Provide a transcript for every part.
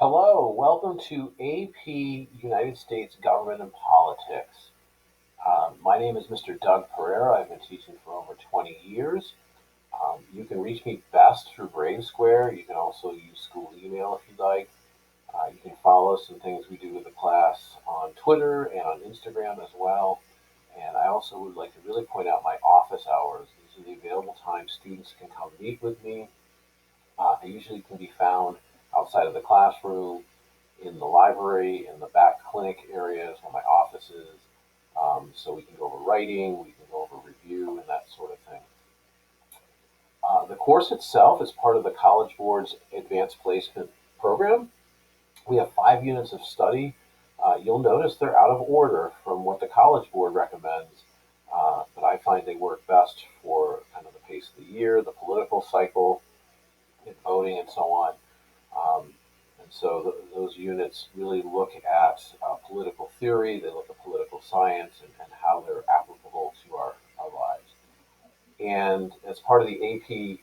Hello, welcome to AP United States Government and Politics. My name is Mr. Doug Pereira. I've been teaching for over 20 years. You can reach me best through Brave Square. You can also use school email if you'd like. You can follow some things we do with the class on Twitter and on Instagram as well. And I also would like to really point out my office hours. These are the available times students can come meet with me. They usually can be found outside of the classroom, in the library, in the back clinic areas where my office is. So we can go over writing, we can go over review, and that sort of thing. The course itself is part of the College Board's Advanced Placement program. We have 5 units of study. You'll notice they're out of order from what the College Board recommends, but I find they work best for kind of the pace of the year, the political cycle, and voting, and so on. Um, and so those units really look at political theory, they look at political science, and how they're applicable to our lives. And as part of the AP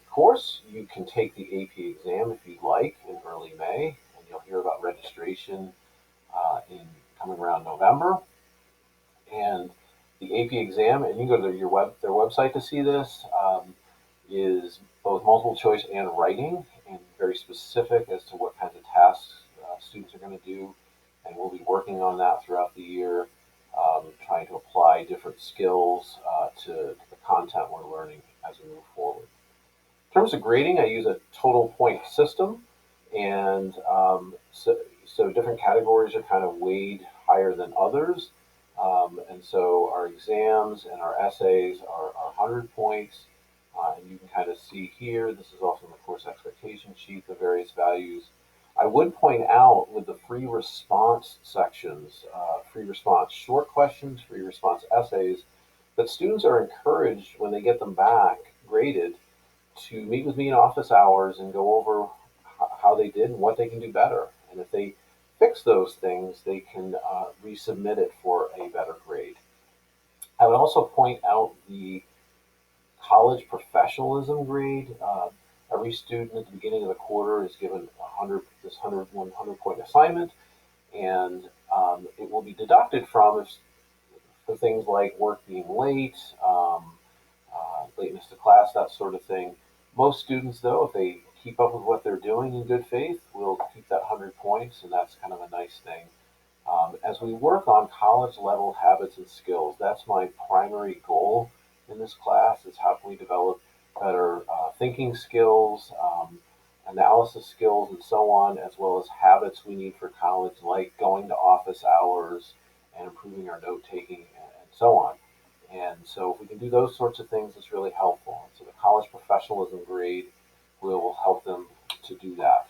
course, you can take the AP exam if you'd like in early May, and you'll hear about registration in coming around November. And the AP exam, and you can go to their website to see this, is both multiple choice and writing, and very specific as to what kinds of tasks students are going to do. And we'll be working on that throughout the year, trying to apply different skills to the content we're learning as we move forward. In terms of grading, I use a total point system, and so different categories are kind of weighed higher than others. And so our exams and our essays are 100 points. And you can kind of see here, this is also in the course expectation sheet, the various values. I would point out with the free response sections, free response short questions, free response essays, that students are encouraged when they get them back graded to meet with me in office hours and go over how they did and what they can do better. And if they fix those things, they can resubmit it for a better grade. I would also point out the college professionalism grade. Every student at the beginning of the quarter is given this 100 point assignment, and it will be deducted from for things like work being late, lateness to class, that sort of thing. Most students, though, if they keep up with what they're doing in good faith, will keep that 100 points, and that's kind of a nice thing. As we work on college level habits and skills, that's my primary goal in this class is how can we develop better thinking skills, analysis skills, and so on, as well as habits we need for college, like going to office hours and improving our note taking and so on. And so if we can do those sorts of things, it's really helpful. And so the college professionalism grade will help them to do that.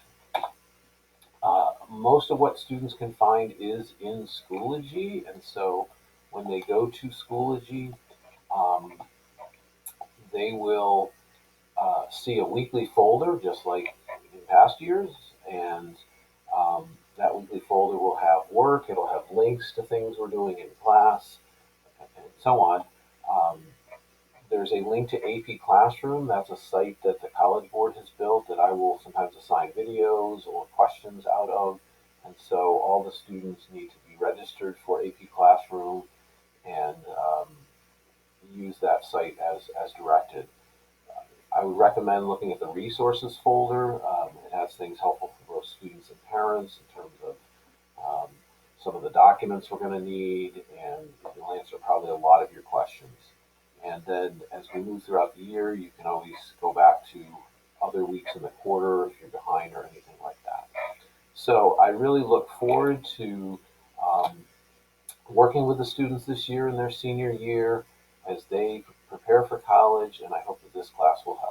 Most of what students can find is in Schoology, and so when they go to Schoology, um, they will see a weekly folder, just like in past years, and that weekly folder will have work, it'll have links to things we're doing in class, and so on. Um, there's a link to AP Classroom. That's a site that the College Board has built that I will sometimes assign videos or questions out of. And so all the students need to be registered for AP Classroom and use that site as directed. I would recommend looking at the resources folder. It has things helpful for both students and parents in terms of um, some of the documents we're going to need, and it will answer probably a lot of your questions. And then as we move throughout the year, you can always go back to other weeks in the quarter if you're behind or anything like that. So I really look forward to um, working with the students this year in their senior year as they prepare for college, and I hope that this class will help.